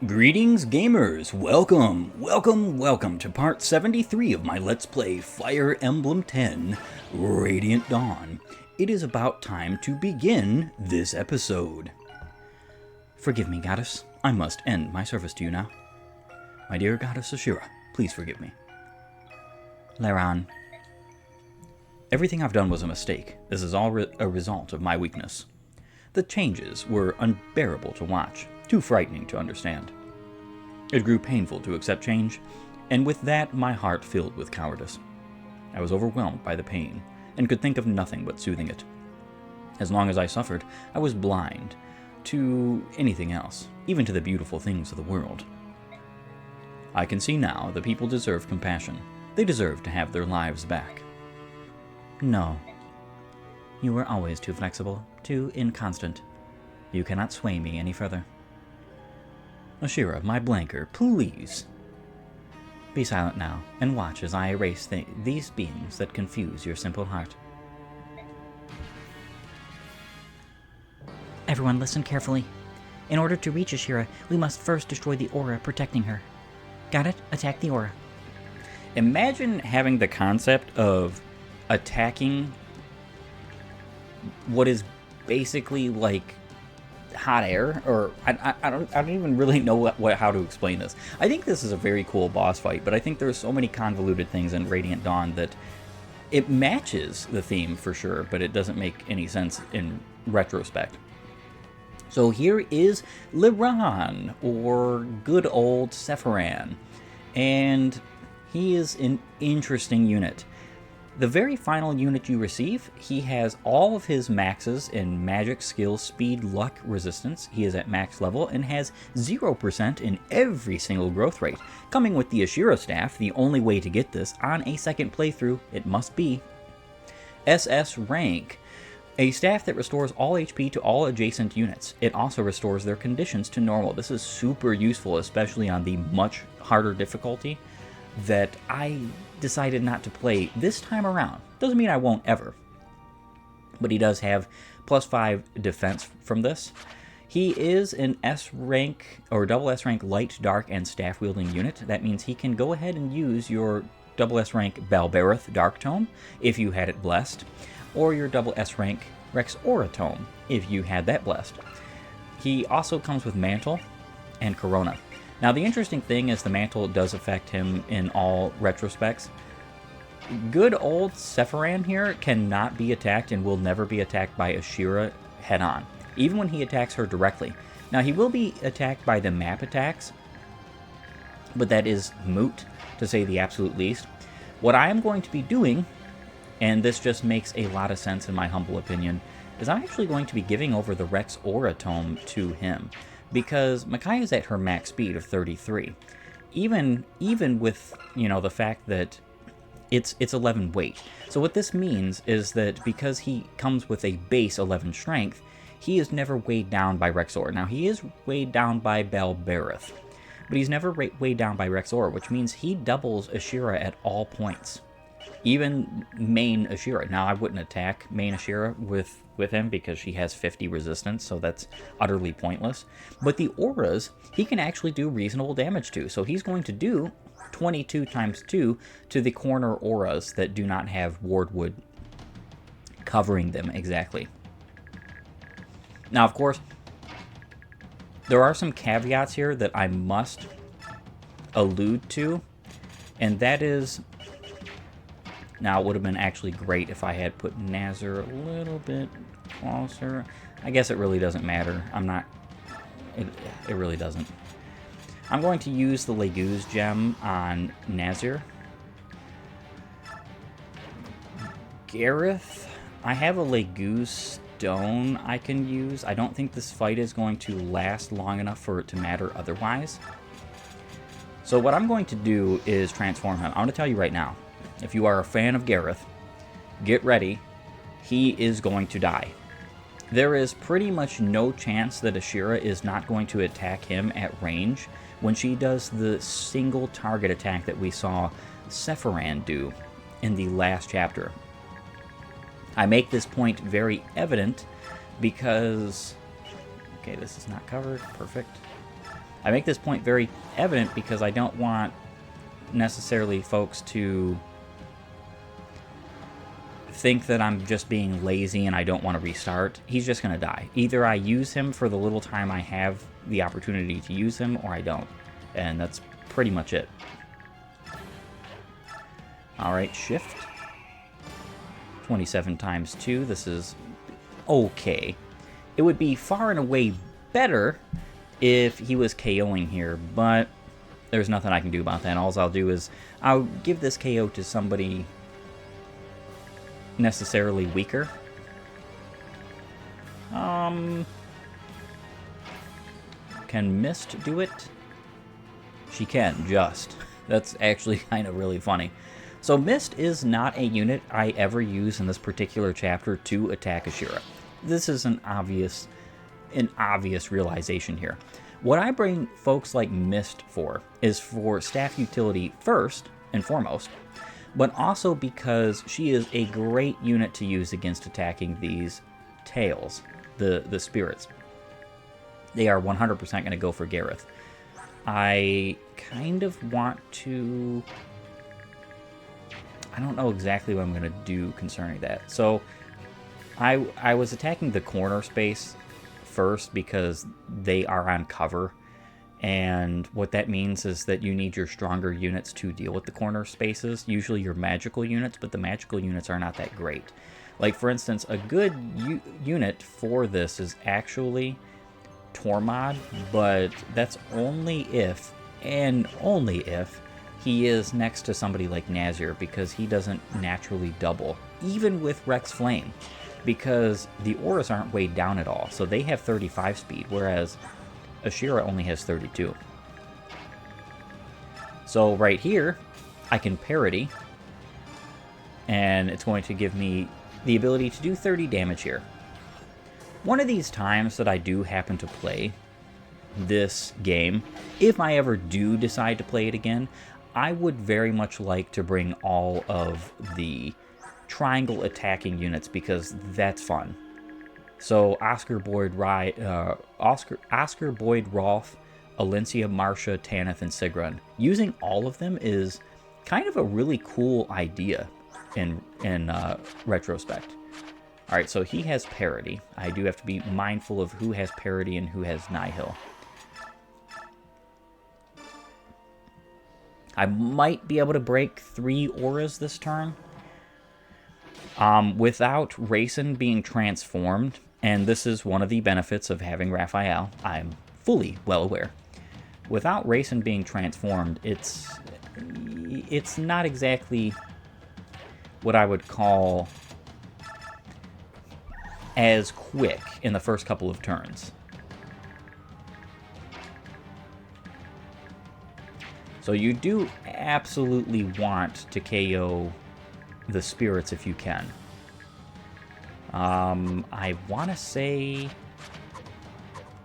Greetings, gamers! Welcome to part 73 of my Let's Play Fire Emblem 10 Radiant Dawn. It is about time to begin this episode. Forgive me, goddess. I must end my service to you now. My dear goddess Ashera, please forgive me. Laran. Everything I've done was a mistake. This is all a result of my weakness. The changes were unbearable to watch, too frightening to understand. It grew painful to accept change, and with that my heart filled with cowardice. I was overwhelmed by the pain, and could think of nothing but soothing it. As long as I suffered, I was blind to anything else, even to the beautiful things of the world. I can see now the people deserve compassion. They deserve to have their lives back. No. You were always too flexible, too inconstant. You cannot sway me any further. Ashera, my blanker, please. Be silent now, and watch as I erase these beings that confuse your simple heart. Everyone listen carefully. In order to reach Ashera, we must first destroy the aura protecting her. Got it? Attack the aura. Imagine having the concept of attacking what is basically like hot air, or I don't even really know how to explain this. I think this is a very cool boss fight, but I think there's so many convoluted things in Radiant Dawn that it matches the theme for sure, but it doesn't make any sense in retrospect. So here is Liran, or good old Sephiran, and he is an interesting unit. The very final unit you receive, he has all of his maxes in magic, skill, speed, luck, resistance. He is at max level and has 0% in every single growth rate. Coming with the Ashera staff, the only way to get this on a second playthrough, it must be SS rank. A staff that restores all HP to all adjacent units. It also restores their conditions to normal. This is super useful, especially on the much harder difficulty that I decided not to play this time around. Doesn't mean I won't ever. But he does have +5 defense from this. He is an S rank, or double S rank light, dark, and staff wielding unit. That means he can go ahead and use your double S rank Balberith Dark Tome, if you had it blessed, or your double S rank Rex Aura Tome, if you had that blessed. He also comes with Mantle and Corona. Now, the interesting thing is the Mantle does affect him in all retrospects. Good old Sephiran here cannot be attacked and will never be attacked by Ashera head-on, even when he attacks her directly. Now, he will be attacked by the map attacks, but that is moot, to say the absolute least. What I am going to be doing, and this just makes a lot of sense in my humble opinion, is I'm actually going to be giving over the Rex Aura Tome to him. Because Micaiah is at her max speed of 33. Even with, the fact that it's 11 weight. So what this means is that because he comes with a base 11 strength, he is never weighed down by Rex Aura. Now, he is weighed down by Balberith, but he's never weighed down by Rex Aura, which means he doubles Ashera at all points. Even main Ashera. Now, I wouldn't attack main Ashera with him because she has 50 resistance, so that's utterly pointless. But the auras, he can actually do reasonable damage to. So he's going to do 22 times 2 to the corner auras that do not have Wardwood covering them exactly. Now, of course, there are some caveats here that I must allude to, and that is... Now, it would have been actually great if I had put Nazir a little bit closer. I guess it really doesn't matter. It really doesn't. I'm going to use the Leguse gem on Nazir. Gareth, I have a Leguse stone I can use. I don't think this fight is going to last long enough for it to matter otherwise. So what I'm going to do is transform him. I'm going to tell you right now. If you are a fan of Gareth, get ready. He is going to die. There is pretty much no chance that Ashera is not going to attack him at range when she does the single target attack that we saw Sephiran do in the last chapter. I make this point very evident because... Okay, this is not covered. Perfect. I make this point very evident because I don't want necessarily folks to think that I'm just being lazy and I don't want to restart. He's just going to die. Either I use him for the little time I have the opportunity to use him, or I don't. And that's pretty much it. Alright, shift. 27 times 2. This is okay. It would be far and away better if he was KOing here, but there's nothing I can do about that. All I'll do is I'll give this KO to somebody necessarily weaker. Can Mist do it? She can, just. That's actually kind of really funny. So Mist is not a unit I ever use in this particular chapter to attack Ashera. This is an obvious realization here. What I bring folks like Mist for is for staff utility first and foremost, but also because she is a great unit to use against attacking these tails, the spirits. They are 100% going to go for Gareth. I kind of want to... I don't know exactly what I'm going to do concerning that. So I was attacking the corner space first because they are on cover. And what that means is that you need your stronger units to deal with the corner spaces. Usually your magical units, but the magical units are not that great. Like, for instance, a good unit for this is actually Tormod, but that's only if, and only if, he is next to somebody like Nazir, because he doesn't naturally double, even with Rex Flame, because the auras aren't weighed down at all, so they have 35 speed, whereas Ashera only has 32. So right here, I can parry, and it's going to give me the ability to do 30 damage here. One of these times that I do happen to play this game, if I ever do decide to play it again, I would very much like to bring all of the triangle attacking units, because that's fun. So Oscar Boyd Rolf, Alencia, Marcia, Tanith, and Sigrun. Using all of them is kind of a really cool idea in retrospect. Alright, so he has parity. I do have to be mindful of who has parity and who has Nihil. I might be able to break 3 auras this turn. Without Rayson being transformed, and this is one of the benefits of having Raphael, I'm fully well aware. Without Rayson being transformed, it's not exactly what I would call as quick in the first couple of turns. So you do absolutely want to KO the spirits if you can. I want to say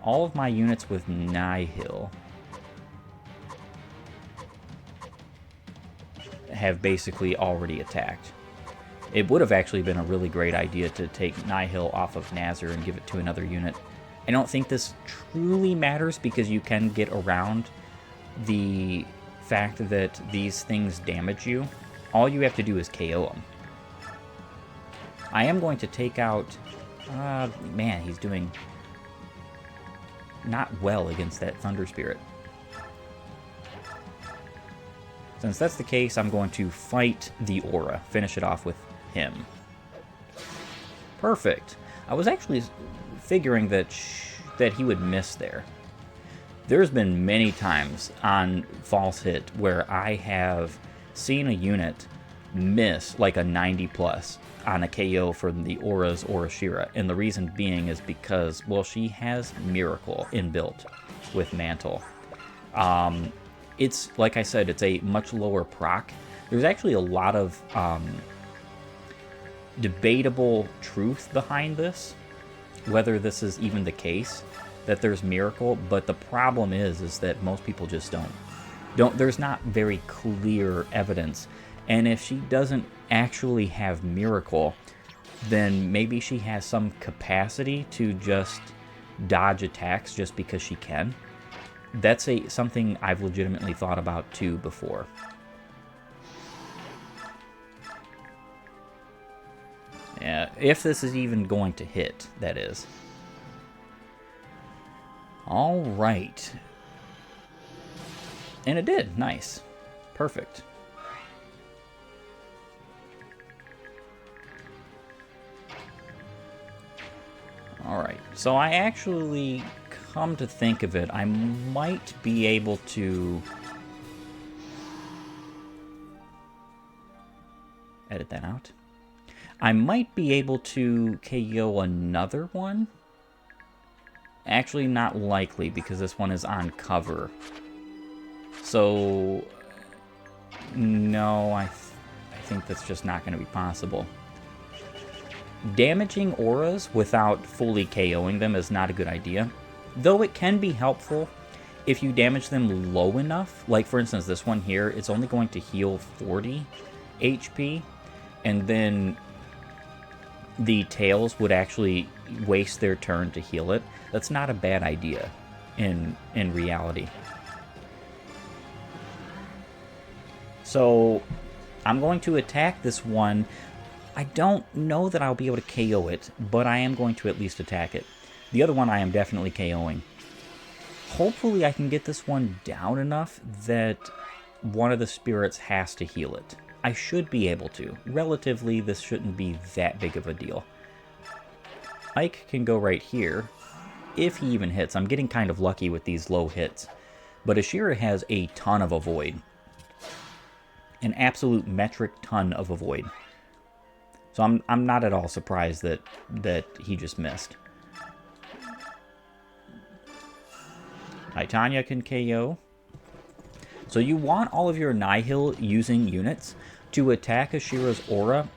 all of my units with Nihil have basically already attacked. It would have actually been a really great idea to take Nihil off of Nazir and give it to another unit. I don't think this truly matters because you can get around the fact that these things damage you. All you have to do is KO them. I am going to take out... man, he's doing not well against that Thunder Spirit. Since that's the case, I'm going to fight the Aura. Finish it off with him. Perfect. I was actually figuring that he would miss there. There's been many times on False Hit where I have seen a unit miss like a 90 plus on a KO from the auras or Ashera, and the reason being is because, well, she has Miracle inbuilt with Mantle. It's, like I said, it's a much lower proc. There's actually a lot of debatable truth behind this, whether this is even the case, that there's Miracle, but the problem is that most people just don't, there's not very clear evidence. And if she doesn't actually have Miracle, then maybe she has some capacity to just dodge attacks just because she can. that's something I've legitimately thought about too before. Yeah, if this is even going to hit, that is. All right. And it did. Nice. Perfect. All right. So I actually, come to think of it, I might be able to edit that out. I might be able to KO another one. Actually, not likely, because this one is on cover. So, no, I think that's just not going to be possible. Damaging auras without fully KOing them is not a good idea. Though it can be helpful if you damage them low enough. Like, for instance, this one here, it's only going to heal 40 HP. And then the tails would actually waste their turn to heal it. That's not a bad idea in reality. So I'm going to attack this one. I don't know that I'll be able to KO it, but I am going to at least attack it. The other one I am definitely KOing. Hopefully I can get this one down enough that one of the spirits has to heal it. I should be able to. Relatively, this shouldn't be that big of a deal. Ike can go right here, if he even hits. I'm getting kind of lucky with these low hits. But Ashera has a ton of avoid. An absolute metric ton of avoid. So I'm not at all surprised that he just missed. Titania can KO. So you want all of your Nihil using units to attack Ashera's aura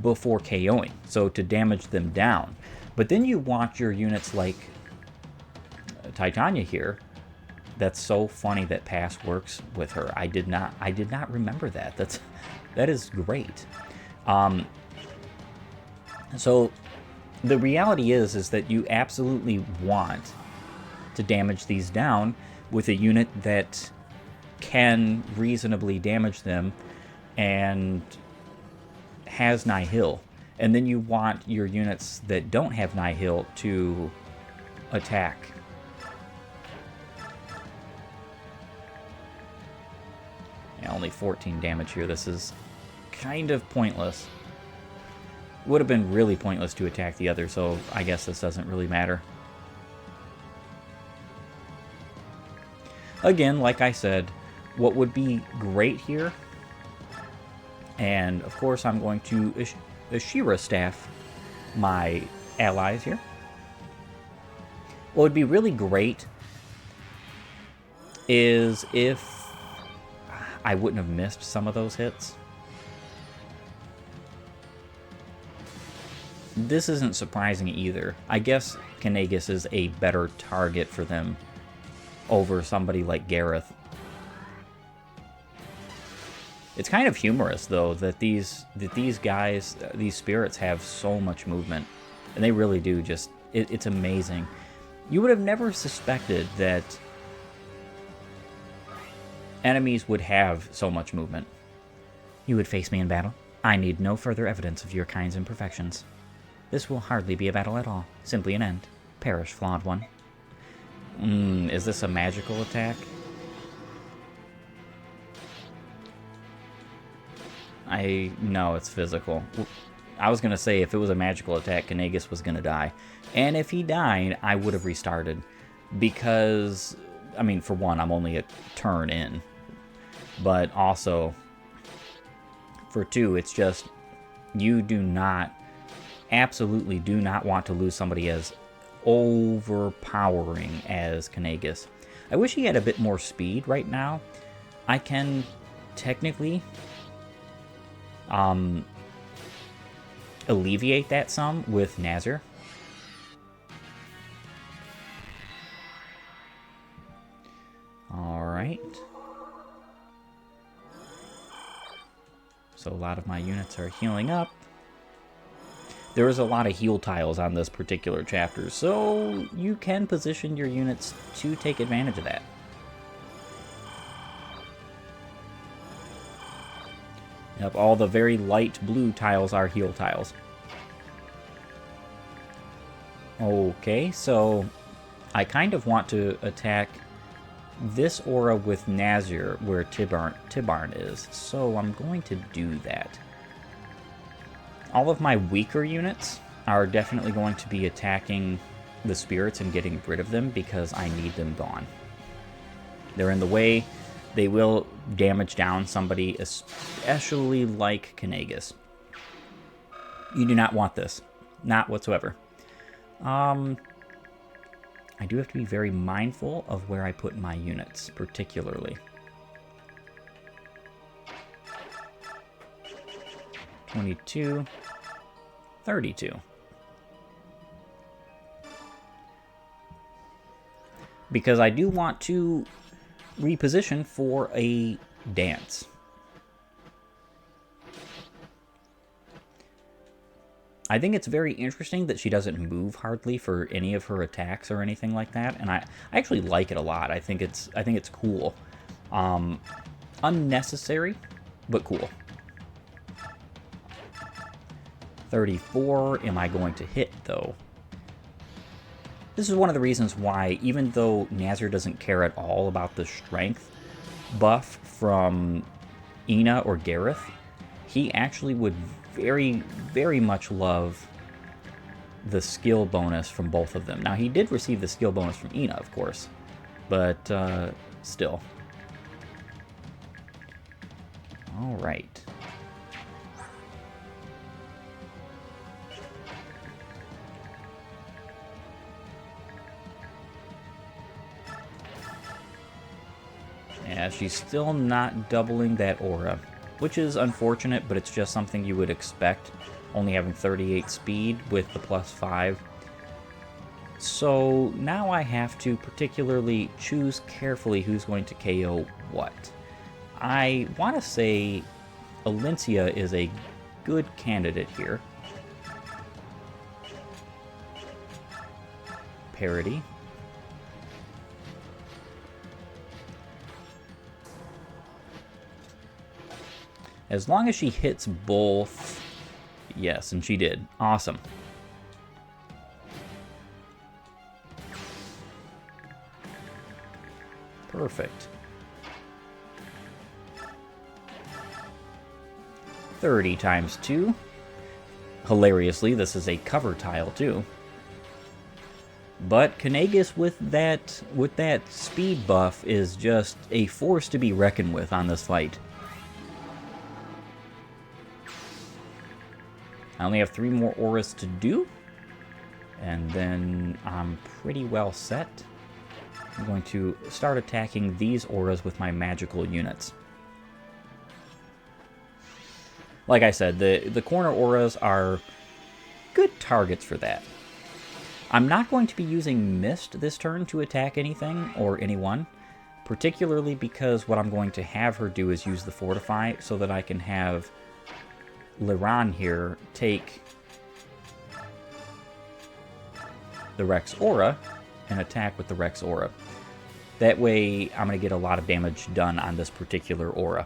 before KOing, so to damage them down. But then you want your units like Titania here. That's so funny that pass works with her. I did not remember that. That is great. So the reality is that you absolutely want to damage these down with a unit that can reasonably damage them and has Nihil. And then you want your units that don't have Nihil to attack. Yeah, only 14 damage here. This is kind of pointless. Would have been really pointless to attack the other, so I guess this doesn't really matter. Again, like I said, what would be great here, and of course I'm going to Ashera staff my allies here. What would be really great is if I wouldn't have missed some of those hits. This isn't surprising either. I guess Kanagas is a better target for them over somebody like Gareth. It's kind of humorous, though, that these guys, these spirits, have so much movement. And they really do. Just it's amazing. You would have never suspected that enemies would have so much movement. You would face me in battle? I need no further evidence of your kind's imperfections. This will hardly be a battle at all. Simply an end. Perish, flawed one. Is this a magical attack? No, it's physical. I was going to say if it was a magical attack, Kanagas was going to die. And if he died, I would have restarted. Because, I mean, for one, I'm only a turn in. But also, for two, it's just, you do not, absolutely do not want to lose somebody as overpowering as Kanagas. I wish he had a bit more speed right now. I can technically alleviate that some with Nazir. Alright. So a lot of my units are healing up. There is a lot of heal tiles on this particular chapter, so you can position your units to take advantage of that. Yep, all the very light blue tiles are heal tiles. Okay, so I kind of want to attack this aura with Nazir where Tibarn is, so I'm going to do that. All of my weaker units are definitely going to be attacking the spirits and getting rid of them because I need them gone. They're in the way. They will damage down somebody, especially like Kanagas. You do not want this. Not whatsoever. I do have to be very mindful of where I put my units, particularly. 22, 32. Because I do want to reposition for a dance. I think it's very interesting that she doesn't move hardly for any of her attacks or anything like that, and I actually like it a lot. I think it's cool. Unnecessary, but cool. 34. Am I going to hit, though? This is one of the reasons why, even though Nazir doesn't care at all about the strength buff from Ina or Gareth, he actually would very, very much love the skill bonus from both of them. Now, he did receive the skill bonus from Ina, of course, but still. All right. Yeah, she's still not doubling that aura, which is unfortunate, but it's just something you would expect, only having 38 speed with the +5. So now I have to particularly choose carefully who's going to KO what. I want to say Alencia is a good candidate here. Parody. As long as she hits both... Yes, and she did. Awesome. Perfect. 30 times 2. Hilariously, this is a cover tile, too. But Kanagas with that speed buff is just a force to be reckoned with on this fight. I only have 3 more auras to do, and then I'm pretty well set. I'm going to start attacking these auras with my magical units. Like I said, the corner auras are good targets for that. I'm not going to be using Mist this turn to attack anything or anyone, particularly because what I'm going to have her do is use the Fortify so that I can have Liran here take the Rex Aura and attack with the Rex Aura. That way, I'm going to get a lot of damage done on this particular aura.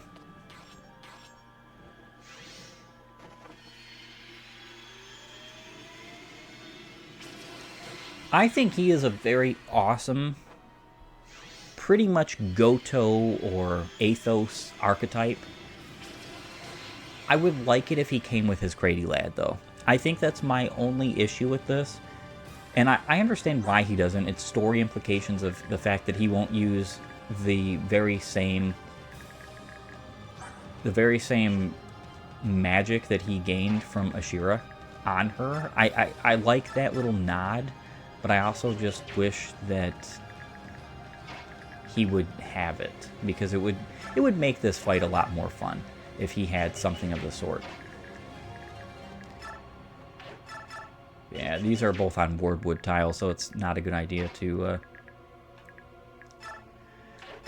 I think he is a very awesome, pretty much Goto or Athos archetype. I would like it if he came with his Crady Lad, though. I think that's my only issue with this. And I understand why he doesn't. It's story implications of the fact that he won't use the very same magic that he gained from Ashera on her. I like that little nod, but I also just wish that he would have it, because it would make this fight a lot more fun if he had something of the sort. Yeah, these are both on Wardwood tiles, so it's not a good idea to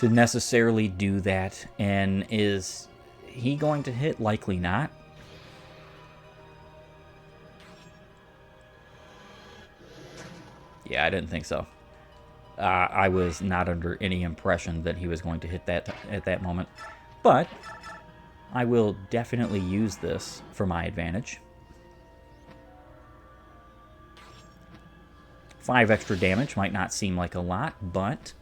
necessarily do that. And is he going to hit? Likely not. Yeah, I didn't think so. I was not under any impression that he was going to hit that at that moment. But I will definitely use this for my advantage. 5 extra damage might not seem like a lot, but...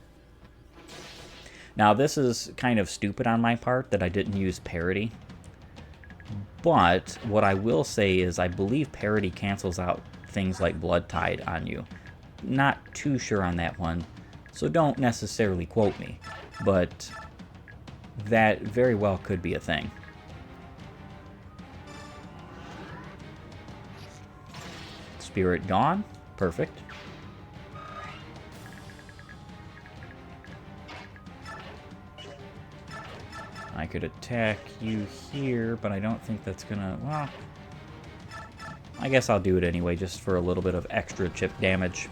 Now, this is kind of stupid on my part that I didn't use parity. But what I will say is I believe parity cancels out things like Blood Tide on you. Not too sure on that one, so don't necessarily quote me. But that very well could be a thing. Spirit gone. Perfect. I could attack you here, but I don't think that's gonna... Well, I guess I'll do it anyway, just for a little bit of extra chip damage.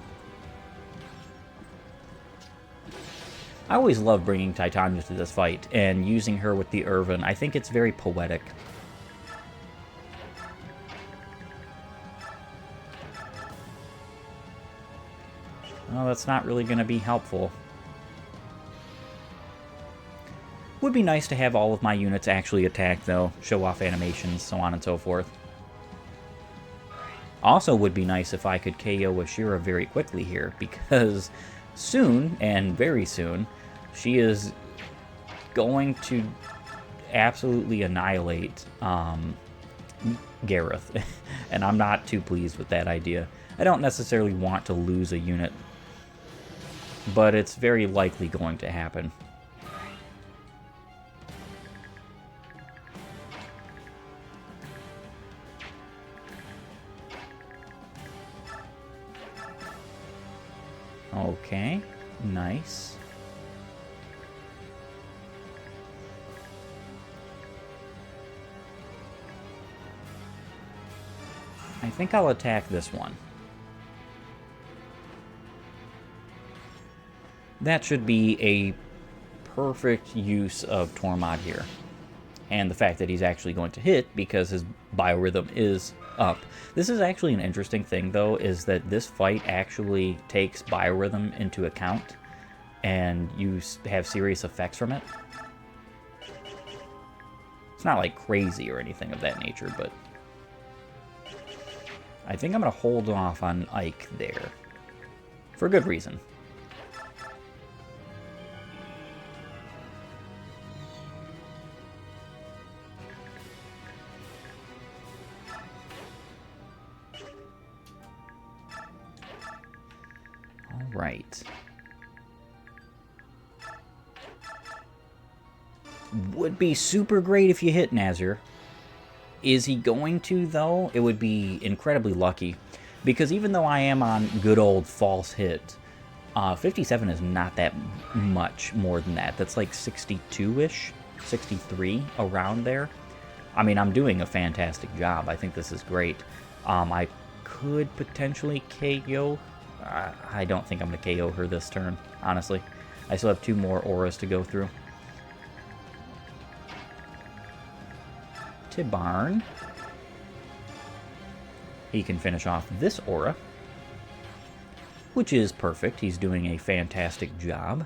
I always love bringing Titania to this fight, and using her with the Irvin. I think it's very poetic. Well, that's not really going to be helpful. Would be nice to have all of my units actually attack, though. Show off animations, so on and so forth. Also would be nice if I could KO Ashera very quickly here, because soon, and very soon, she is going to absolutely annihilate Gareth. And I'm not too pleased with that idea. I don't necessarily want to lose a unit, but it's very likely going to happen. Okay, nice. I think I'll attack this one. That should be a perfect use of Tormod here. And the fact that he's actually going to hit because his biorhythm is up. This is actually an interesting thing, though, is that this fight actually takes biorhythm into account, and you have serious effects from it. It's not like crazy or anything of that nature, but I think I'm going to hold off on Ike there. For good reason. Right. Would be super great if you hit Nazir. Is he going to, though? It would be incredibly lucky. Because even though I am on good old false hit, 57 is not that much more than that. That's like 62-ish, 63, around there. I mean, I'm doing a fantastic job. I think this is great. I could potentially KO. I don't think I'm going to KO her this turn, honestly. I still have 2 more auras to go through. Tibarn. He can finish off this aura, which is perfect. He's doing a fantastic job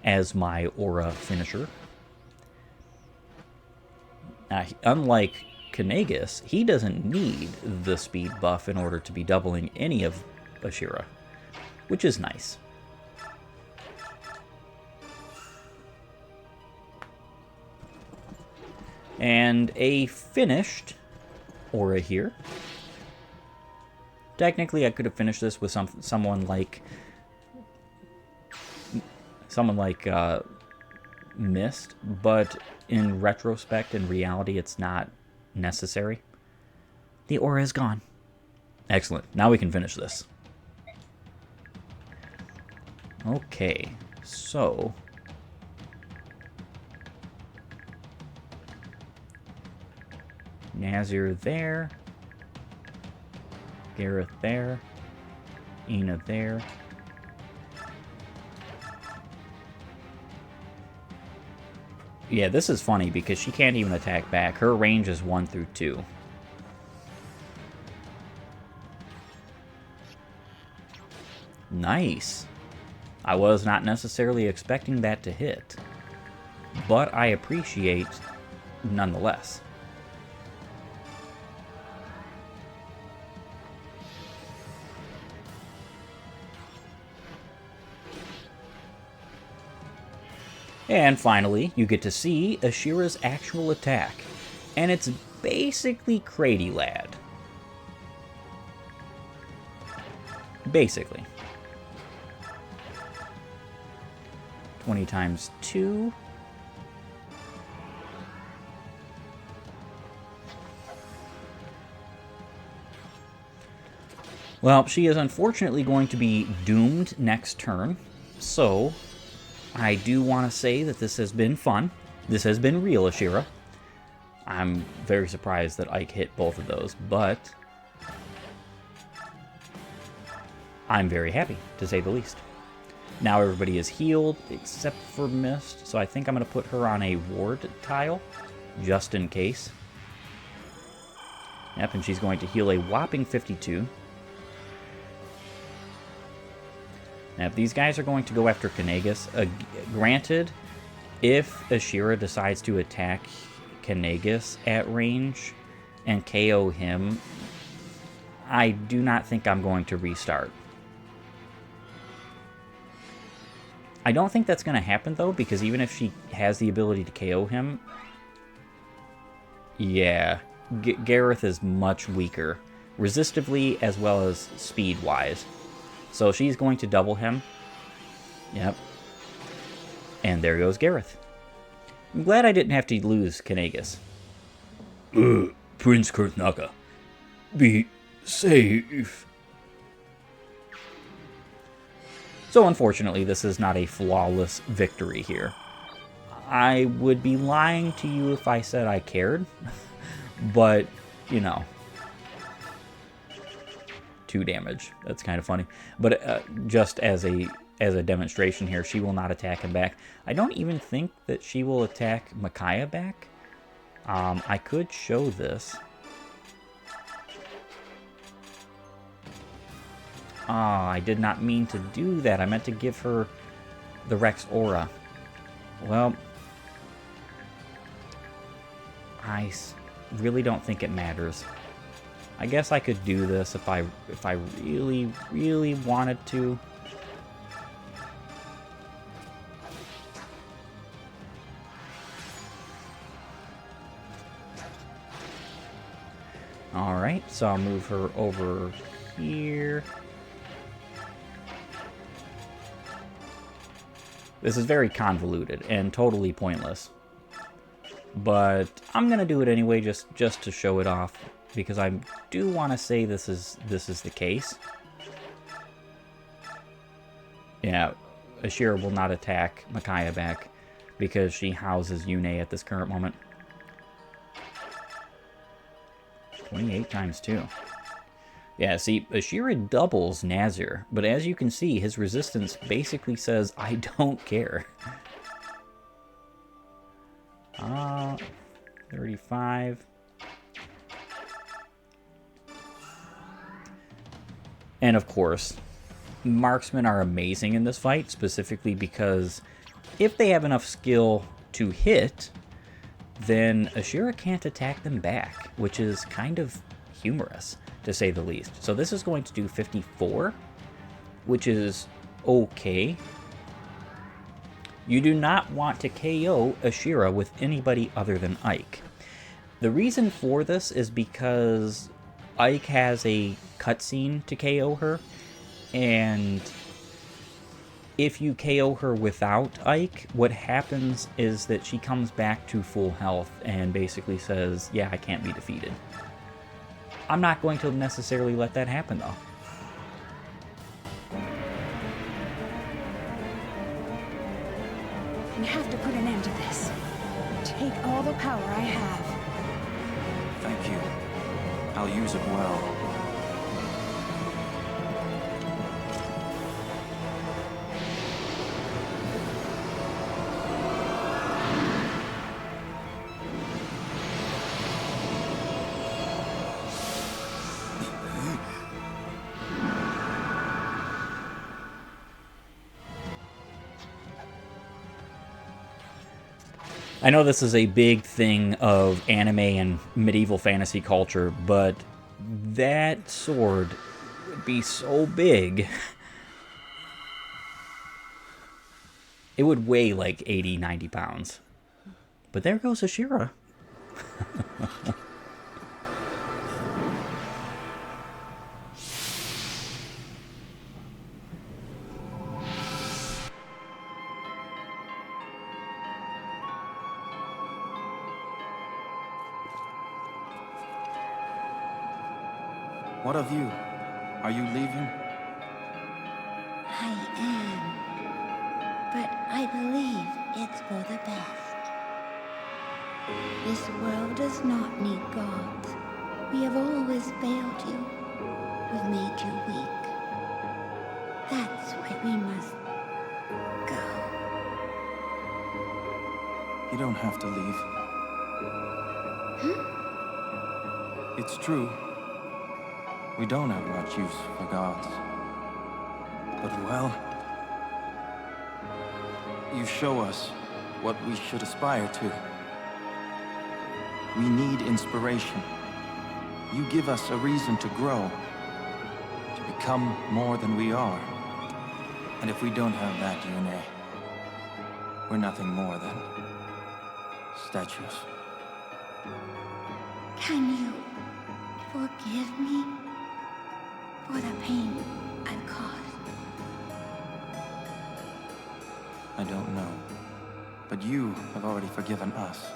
as my aura finisher. Unlike Kanagus, he doesn't need the speed buff in order to be doubling any of Ashera, which is nice. And a finished aura here. Technically, I could have finished this with someone like Mist, but in retrospect, in reality, it's not necessary. The aura is gone. Excellent. Now we can finish this. Okay, so Nazir there, Gareth there, Ina there. Yeah, this is funny because she can't even attack back. Her range is 1 through 2. Nice. I was not necessarily expecting that to hit, but I appreciate nonetheless. And finally, you get to see Ashera's actual attack, and it's basically Crady Lad. Basically. 20 times 2. Well, she is unfortunately going to be doomed next turn, so I do want to say that this has been fun. This has been real, Ashera. I'm very surprised that Ike hit both of those, but I'm very happy, to say the least. Now everybody is healed, except for Mist, so I think I'm going to put her on a ward tile, just in case. Yep, and she's going to heal a whopping 52. Now, if these guys are going to go after Kanagas, granted, if Ashera decides to attack Kanagas at range and KO him, I do not think I'm going to restart. I don't think that's going to happen, though, because even if she has the ability to KO him, yeah, Gareth is much weaker, resistively as well as speed-wise. So she's going to double him. Yep. And there goes Gareth. I'm glad I didn't have to lose Kanagas. Prince Kurthnaka, be safe. So unfortunately, this is not a flawless victory here. I would be lying to you if I said I cared, but, you know, 2 damage. That's kind of funny. But just as a demonstration here, she will not attack him back. I don't even think that she will attack Micaiah back. I could show this. Ah, I did not mean to do that. I meant to give her the Rex Aura. Well, I really don't think it matters. I guess I could do this if I really, really wanted to. Alright, so I'll move her over here. This is very convoluted and totally pointless. But I'm going to do it anyway just to show it off, because I do want to say this is the case. Yeah, Ashera will not attack Micaiah back because she houses Yune at this current moment. 28 times 2. Yeah, see, Ashera doubles Nazir, but as you can see, his resistance basically says, I don't care. 35. And of course, marksmen are amazing in this fight, specifically because if they have enough skill to hit, then Ashera can't attack them back, which is kind of humorous, to say the least. So this is going to do 54, which is okay. You do not want to KO Ashera with anybody other than Ike. The reason for this is because Ike has a cutscene to KO her, and if you KO her without Ike, what happens is that she comes back to full health and basically says, yeah, I can't be defeated. I'm not going to necessarily let that happen, though. We have to put an end to this. Take all the power I have. Thank you. I'll use it well. I know this is a big thing of anime and medieval fantasy culture, but that sword would be so big. It would weigh like 80, 90 pounds. But there goes Ashera. What of you? Are you leaving? I am. But I believe it's for the best. This world does not need gods. We have always failed you. We've made you weak. That's why we must go. You don't have to leave. It's true. We don't have much use for gods. But well, you show us what we should aspire to. We need inspiration. You give us a reason to grow, to become more than we are. And if we don't have that DNA, we're nothing more than statues. Can you forgive me for the pain I've caused? I don't know. But you have already forgiven us.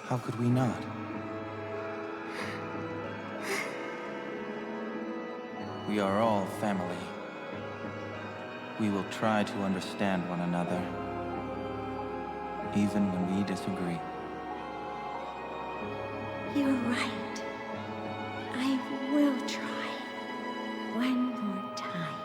How could we not? We are all family. We will try to understand one another, even when we disagree. You're right. I will try one more time.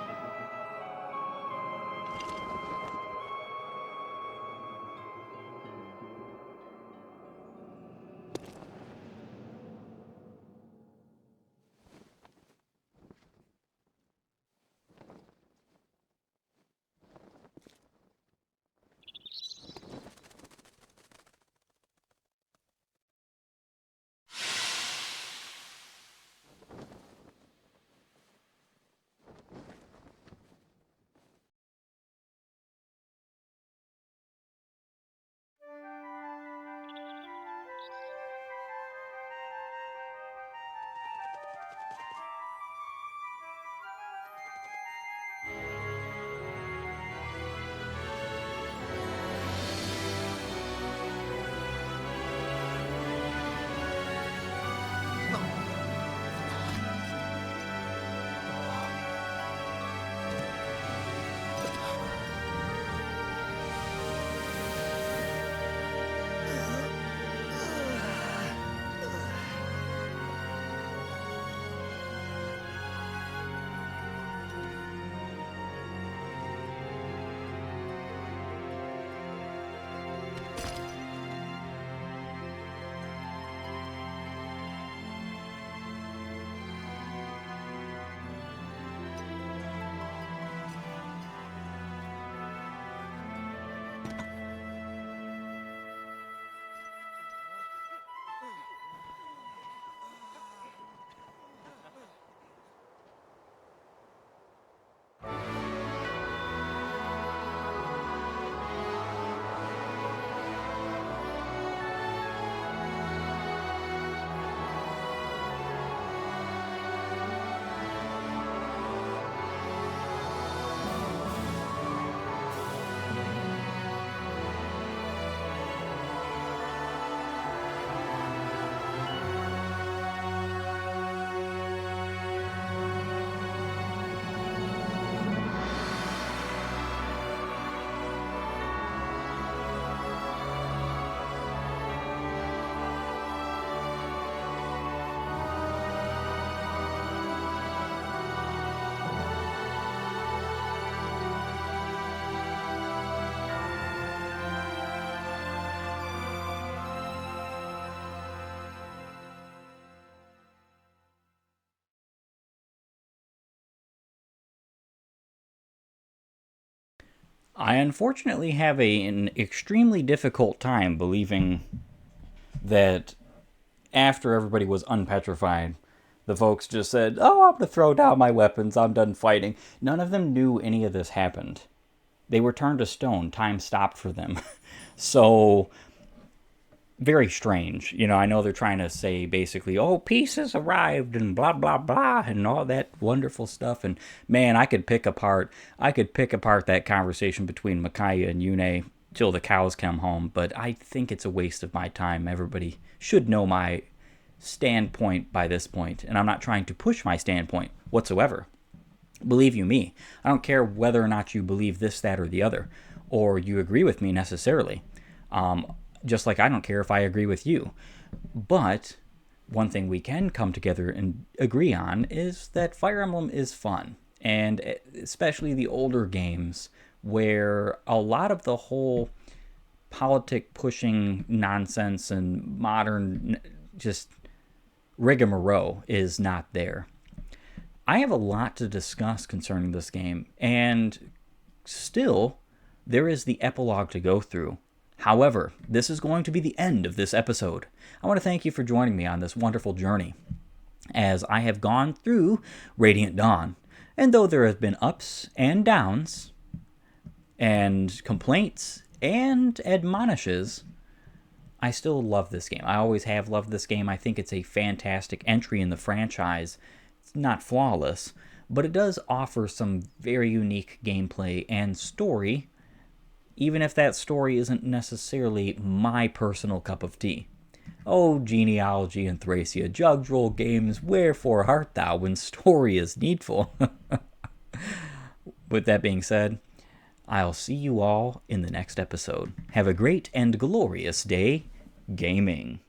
I unfortunately have an extremely difficult time believing that after everybody was unpetrified, the folks just said, "Oh, I'm going to throw down my weapons. I'm done fighting." None of them knew any of this happened. They were turned to stone. Time stopped for them. So, very strange. I know they're trying to say basically, "Oh, peace has arrived," and blah blah blah, and all that wonderful stuff. And man, I could pick apart that conversation between Micaiah and Yune till the cows come home. But I think it's a waste of my time. Everybody should know my standpoint by this point, and I'm not trying to push my standpoint whatsoever. Believe you me, I don't care whether or not you believe this, that, or the other, or you agree with me necessarily. Just like I don't care if I agree with you. But one thing we can come together and agree on is that Fire Emblem is fun. And especially the older games where a lot of the whole politic pushing nonsense and modern just rigmarole is not there. I have a lot to discuss concerning this game, and still, there is the epilogue to go through. However, this is going to be the end of this episode. I want to thank you for joining me on this wonderful journey as I have gone through Radiant Dawn. And though there have been ups and downs, and complaints, and admonishes, I still love this game. I always have loved this game. I think it's a fantastic entry in the franchise. It's not flawless, but it does offer some very unique gameplay and story, even if that story isn't necessarily my personal cup of tea. Oh, genealogy and Thracia, jug roll games, wherefore art thou when story is needful? With that being said, I'll see you all in the next episode. Have a great and glorious day gaming.